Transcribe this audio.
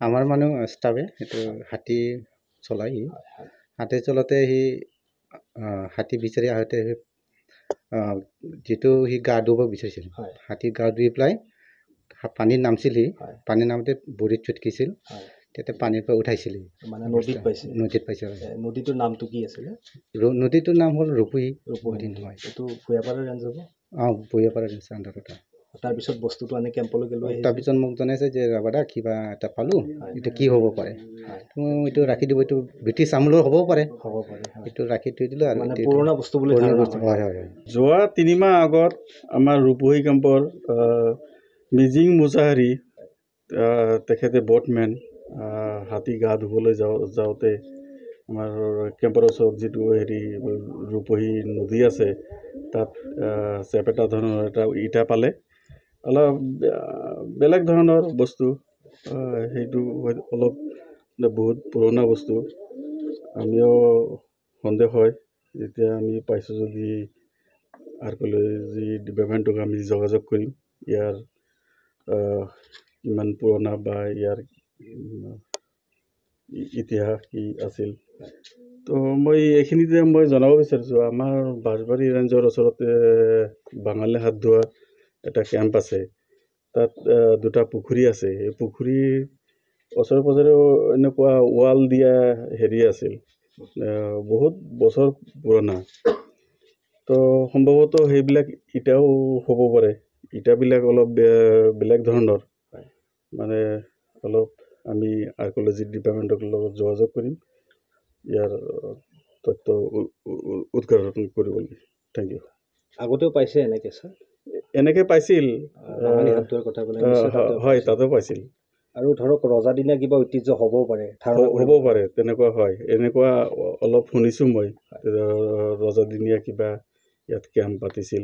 আমাৰ মানুহ ষ্টাফে সেইটো হাতী চলাই সি হাতী চলাতে সি হাতী বিচাৰি আহোঁতে যিটো সি গা ধুব বিচাৰিছিল হাতী গা ধুই পেলাই পানীত নামছিল সি পানীত নামোতে ভৰিত চুটকিছিল তেতিয়া পানীৰ পৰা উঠাইছিল মানে নদীত পাইছে নদীটোৰ নামটো কি আছিলে নদীটোৰ নাম হ'ল ৰূপহী হয় এইটো ভূঞাপাৰা ৰেঞ্জ হ'ব ভূঞাপাৰা ৰেঞ্জ আণ্ডাৰত তাৰপিছত বস্তুটো আনি কেম্পলৈকে লৈ তাৰপিছত মোক জনাইছে যে ৰাবাদা কিবা এটা পালোঁ এইটো কি হ'ব পাৰে এইটো ৰাখি দিব এইটো ব্ৰিটিছ আমোলৰ হ'ব পাৰে এইটো ৰাখি থৈ দিলোঁ আৰু পুৰণা বস্তু বুলি হয় হয় যোৱা 3 মাহ আগত আমাৰ ৰূপহী কেম্পৰ মিজিং মুছাহাৰী তেখেতে বটমেন হাতী গা ধুবলৈ যাওঁতে আমাৰ কেম্পৰ ওচৰত যিটো ৰূপহী নদী আছে তাত চেপেটা ধৰণৰ এটা ইটা পালে অলপ বেলেগ ধৰণৰ বস্তু সেইটো অলপ বহুত পুৰণা বস্তু আমিও সন্দেহ হয় যেতিয়া আমি পাইছোঁ যদি আৰ্কিঅলজি ডিপাৰ্টমেণ্টক আমি যোগাযোগ কৰিম ইয়াৰ ইমান পুৰণা বা ইয়াৰ ইতিহাস কি আছিল তো মই এইখিনিতে মই জনাব বিচাৰিছোঁ আমাৰ বাঁশবাৰী ৰেঞ্জৰ ওচৰতে বাঙালী হাত ধোৱা এটা কেম্প আছে তাত দুটা পুখুৰী আছে এই পুখুৰীৰ ওচৰে পাজৰেও এনেকুৱা ৱাল দিয়া আছিল বহুত বছৰ পুৰণা তো সম্ভৱতঃ সেইবিলাক ইটাও হ'ব পাৰে ইটাবিলাক অলপ বেলেগ ধৰণৰ মানে অলপ আমি আৰ্কিঅলজি ডিপাৰ্টমেণ্টৰ লগত যোগাযোগ কৰিম ইয়াৰ তথ্য উদ্ঘাটন কৰিবলৈ থেংক ইউ আগতেও পাইছে এনেকৈ ছাৰ এনেকৈ পাইছিল হয় তাতো পাইছিল আৰু ধৰক ৰজাদিনীয়া কিবা ঐতিহ্য হ'বও পাৰে তেনেকুৱা হয় এনেকুৱা অলপ শুনিছোঁ মই ৰজাদিনীয়া কিবা ইয়াত কেম্প পাতিছিল